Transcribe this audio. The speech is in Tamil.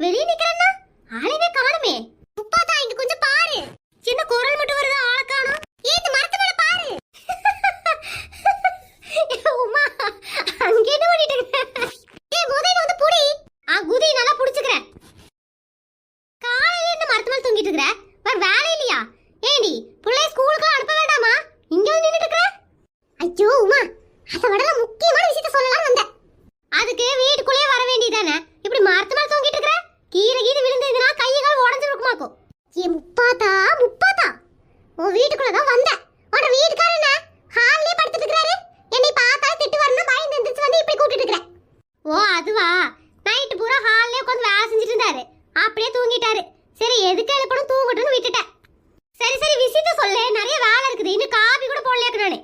வெளியே நிக்கிறேன்னா ஆளையே காணுமே. முப்பாத்தா இங்க கொஞ்சம் பாரு. சின்ன குரல் மட்டும் வருது, ஆளை காணோம். ஏத்து மரத்து மேல பாரு. உமா அங்க என்ன பண்ணிட்டு இருக்க? ஏய் முதல்ல வந்து புடி. குதி நல்லா புடிச்சுக்கறேன். காலையில என்ன மரத்து மேல தூங்கிட்டு இருக்கற? வேற வேலை இல்லையா? ஏண்டி புள்ளைய ஸ்கூலுக்கு அனுப்ப வேண்டாமா? இங்க வந்து நின்னுட்டு இருக்கற? ஐயோ உமா, அத விட முக்கியமான விஷயத்தை சொல்லலாம்னு வந்தேன். அதுக்கு வீட்டுக்குள்ளே வர வேண்டியதானே? இப்படி மரத்து மேல தூங்கிட்டு இருக்கற? கீழே கீழே விழுந்ததுனா கை கால் உடைஞ்சு இருக்குமாக்கும். ஏ முப்பாத்தா உன் வீட்டுக்குள்ள தான் வந்தேன். உன் வீட்டுக்காரர் என்ன ஹால்லே படுத்துட்டு இருக்காரு? என்னை பார்த்தா திட்டு வரணும் பயந்து எந்திரிச்சு வந்து இப்படி கூட்டிட்டு இருக்கற. ஓ அதுவா? நைட் பூரா ஹால்லே உட்கார்ந்து வேலை செஞ்சுட்டு இருந்தாரு. அப்படியே தூங்கிட்டாரு. சரி எதுக்கு எழுப்பணும் தூங்கட்டும்னு விட்டுட்டேன். சரி விஷயத்தை சொல்லு, நிறைய வேலை இருக்குது. இன்னும் காபி கூட போடலையாக்கு நானு.